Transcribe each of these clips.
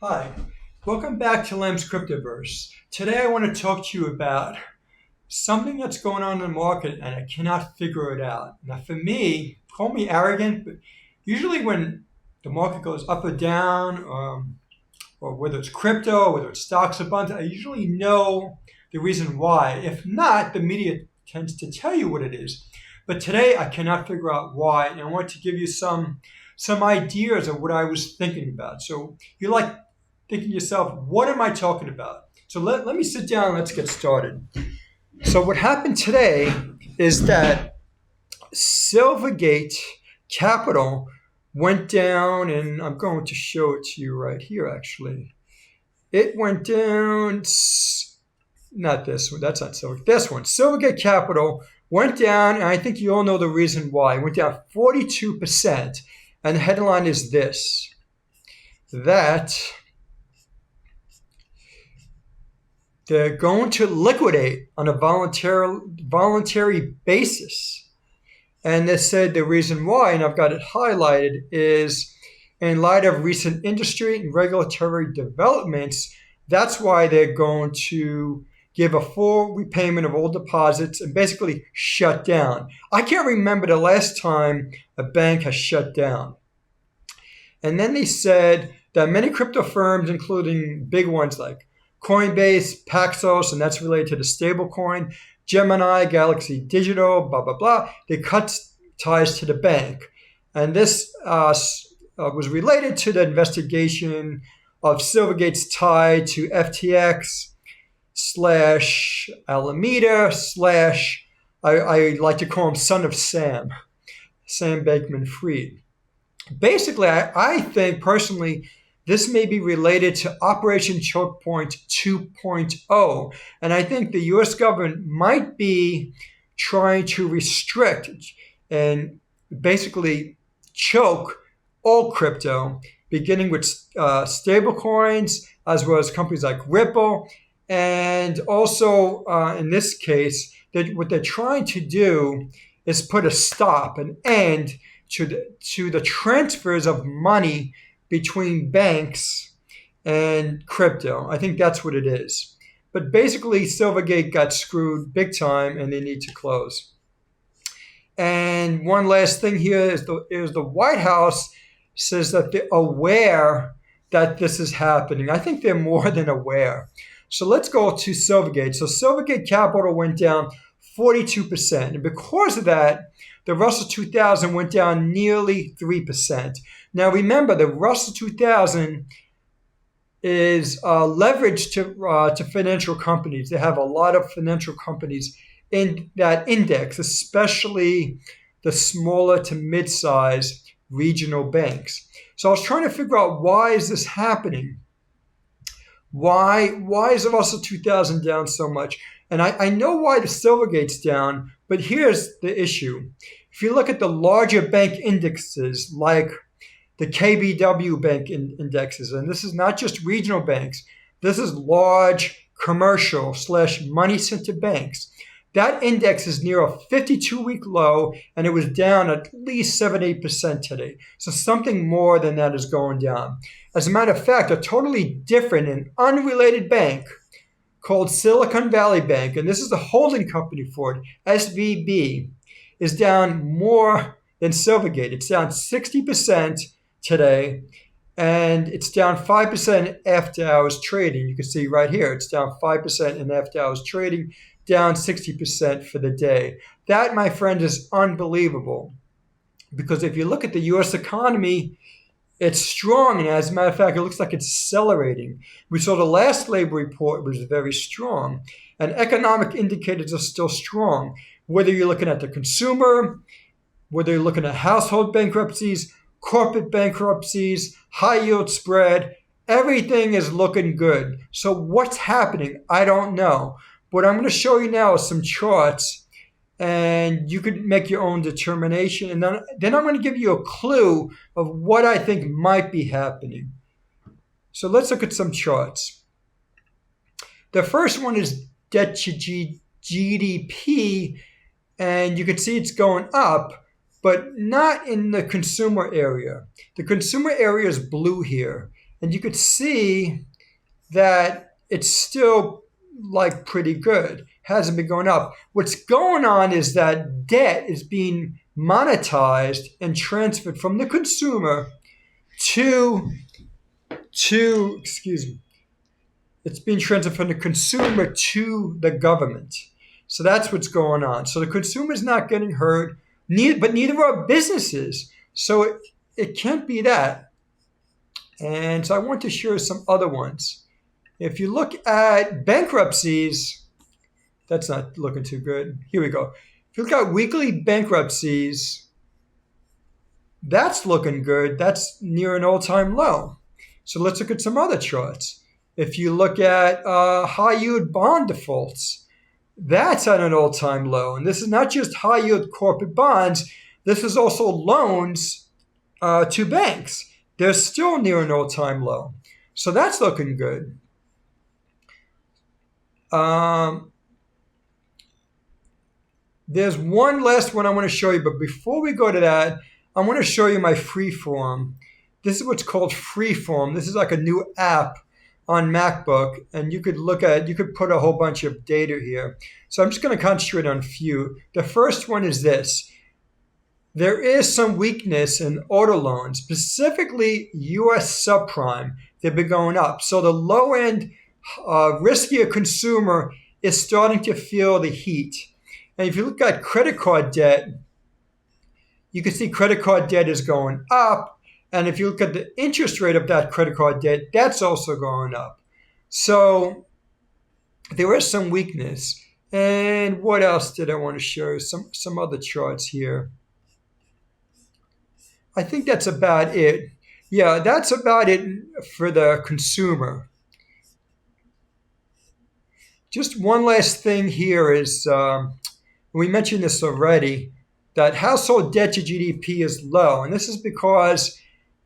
Hi, welcome back to Lem's Cryptoverse. Today I want to talk to you about something that's going on in the market and I cannot figure it out. Now for me, call me arrogant, but usually when the market goes up or down, or whether it's crypto, whether it's stocks or bonds, I usually know the reason why. If not, the media tends to tell you what it is. But today I cannot figure out why, and I want to give you some ideas of what I was thinking about. So you're like thinking to yourself, what am I talking about? So let me sit down and let's get started. So what happened today is that Silvergate Capital went down, and I'm going to show it to you right here actually. It went down, not this one, that's not Silvergate, this one. Silvergate Capital went down, and I think you all know the reason why. It went down 42%, and the headline is this, that they're going to liquidate on a voluntary basis. And they said the reason why, and I've got it highlighted, is in light of recent industry and regulatory developments, that's why they're going to give a full repayment of all deposits and basically shut down. I can't remember the last time a bank has shut down. And then they said that many crypto firms, including big ones like Coinbase, Paxos, and that's related to the stablecoin, Gemini, Galaxy Digital, blah, blah, blah, they cut ties to the bank. And this was related to the investigation of Silvergate's tie to FTX slash Alemeda slash, I like to call him Son of Sam Bankman-Fried. Basically, I think personally, this may be related to Operation Choke Point 2.0. And I think the US government might be trying to restrict and basically choke all crypto, beginning with stable coins, as well as companies like Ripple. And also, in this case, what they're trying to do is put a stop, an end to the transfers of money between banks and crypto. I think that's what it is. But basically, Silvergate got screwed big time and they need to close. And one last thing here is the Whitehouse says that they're aware that this is happening. I think they're more than aware. So let's go to Silvergate. So Silvergate Capital went down 42%. And because of that, the Russell 2000 went down nearly 3%. Now remember, the Russell 2000 is leveraged to financial companies. They have a lot of financial companies in that index, especially the smaller to mid-size regional banks. So I was trying to figure out, why is this happening? Why is the Russell 2000 down so much? And I know why the Silvergate's down, but here's the issue. If you look at the larger bank indexes, like the KBW bank indexes, and this is not just regional banks, this is large commercial / money center banks. That index is near a 52-week low, and it was down at least 7-8% today. So something more than that is going down. As a matter of fact, a totally different and unrelated bank called Silicon Valley Bank, and this is the holding company for it, SVB, is down more than Silvergate. It's down 60% today, and it's down 5% after hours trading. You can see right here, it's down 5% in after hours trading, down 60% for the day. That, my friend, is unbelievable. Because if you look at the US economy, it's strong, and as a matter of fact, it looks like it's accelerating. We saw the last labor report was very strong, and economic indicators are still strong. Whether you're looking at the consumer, whether you're looking at household bankruptcies, corporate bankruptcies, high yield spread, everything is looking good. So what's happening? I don't know. What I'm going to show you now is some charts, and you could make your own determination. And then I'm going to give you a clue of what I think might be happening. So let's look at some charts. The first one is debt to GDP, and you can see it's going up, but not in the consumer area. The consumer area is blue here, And you could see that it's still like pretty good. Hasn't been going up. What's going on is that debt is being monetized and transferred from the consumer to excuse me, it's being transferred from the consumer to the government. So that's what's going on. So the consumer's not getting hurt, but neither are businesses. So it can't be that. And so I want to share some other ones. If you look at bankruptcies, that's not looking too good. Here we go. If you look at weekly bankruptcies, that's looking good. That's near an all-time low. So let's look at some other charts. If you look at high-yield bond defaults, that's at an all-time low. And this is not just high-yield corporate bonds. This is also loans to banks. They're still near an all-time low. So that's looking good. There's one last one I want to show you. But before we go to that, I want to show you my Freeform. This is what's called Freeform. This is like a new app on MacBook, and you could put a whole bunch of data here. So I'm just going to concentrate on a few. The first one is this. There is some weakness in auto loans, specifically US subprime. They've been going up. So the low-end, riskier consumer is starting to feel the heat. And if you look at credit card debt, you can see credit card debt is going up. And if you look at the interest rate of that credit card debt, that's also going up. So there is some weakness. And what else did I want to show? Some other charts here. I think that's about it. Yeah, that's about it for the consumer. Just one last thing here is, we mentioned this already, that household debt to GDP is low. And this is because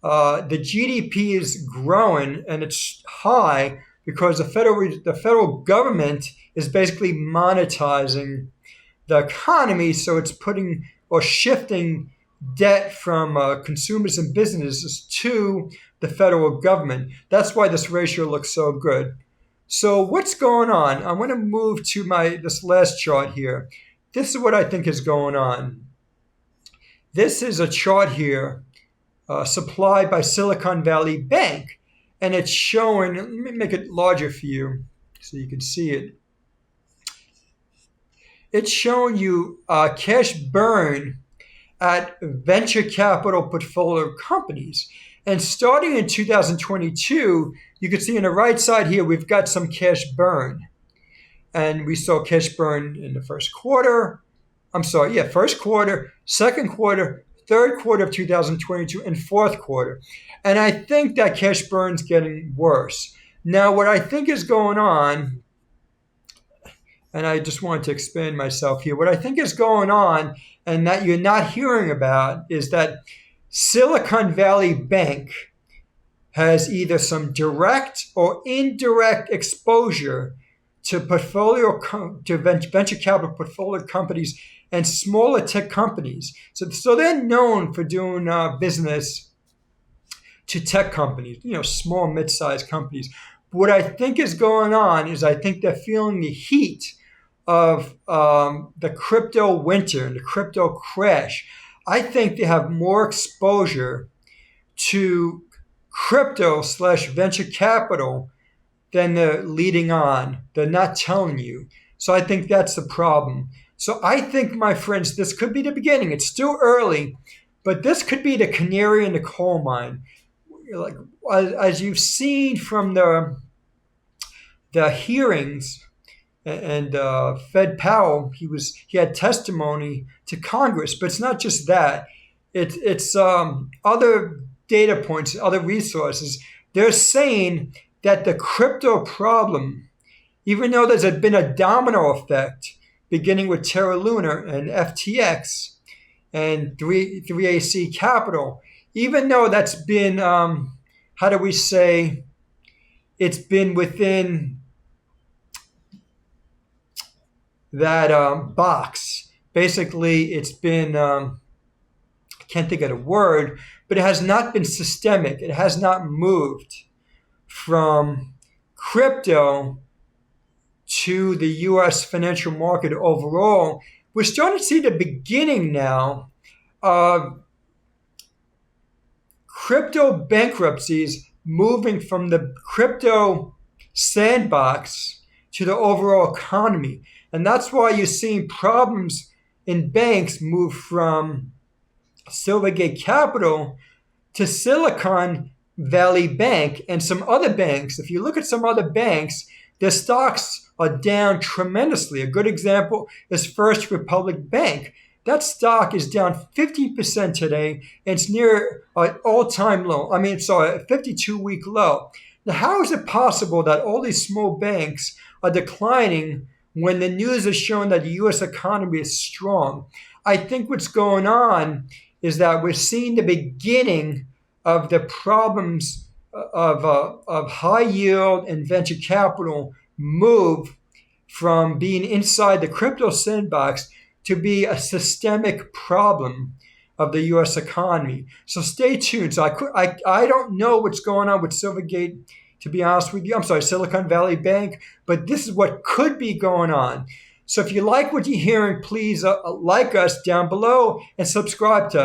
the GDP is growing and it's high because the federal government is basically monetizing the economy. So it's putting or shifting debt from consumers and businesses to the federal government. That's why this ratio looks so good. So what's going on? I'm going to move to this last chart here. This is what I think is going on. This is a chart here supplied by Silicon Valley Bank. And it's showing, let me make it larger for you so you can see it. It's showing you cash burn at venture capital portfolio companies. And starting in 2022, you can see on the right side here, we've got some cash burn. And we saw cash burn in the first quarter, second quarter, third quarter of 2022, and fourth quarter. And I think that cash burn's getting worse. Now, what I think is going on, and I just wanted to expand myself here, what I think is going on and that you're not hearing about is that Silicon Valley Bank has either some direct or indirect exposure to venture capital portfolio companies and smaller tech companies. So they're known for doing business to tech companies, small, mid-sized companies. What I think is going on is I think they're feeling the heat of the crypto winter and the crypto crash. I think they have more exposure to crypto/venture capital than they're leading on. They're not telling you. So I think that's the problem. So I think, my friends, this could be the beginning. It's still early, but this could be the canary in the coal mine. Like, as you've seen from the hearings, and Fed Powell, he had testimony to Congress, but it's not just that. It's other data points, other resources. They're saying that the crypto problem, even though there's been a domino effect, beginning with Terra Luna and FTX and 3AC Capital, even though that's been, it's been within that box. Basically, it's been, I can't think of the word, but it has not been systemic. It has not moved. from crypto to the US financial market overall, we're starting to see the beginning now of crypto bankruptcies moving from the crypto sandbox to the overall economy. And that's why you're seeing problems in banks move from Silvergate Capital to Silicon Valley Bank and some other banks. If you look at some other banks, their stocks are down tremendously. A good example is First Republic Bank. That stock is down 50% today, and it's near an all-time low. A 52-week low. Now, how is it possible that all these small banks are declining when the news is showing that the U.S. economy is strong? I think what's going on is that we're seeing the beginning of the problems of high yield and venture capital move from being inside the crypto sandbox to be a systemic problem of the U.S. economy. So stay tuned. So I don't know what's going on with Silvergate, to be honest with you. I'm sorry, Silicon Valley Bank, but this is what could be going on. So if you like what you're hearing, please like us down below and subscribe to us.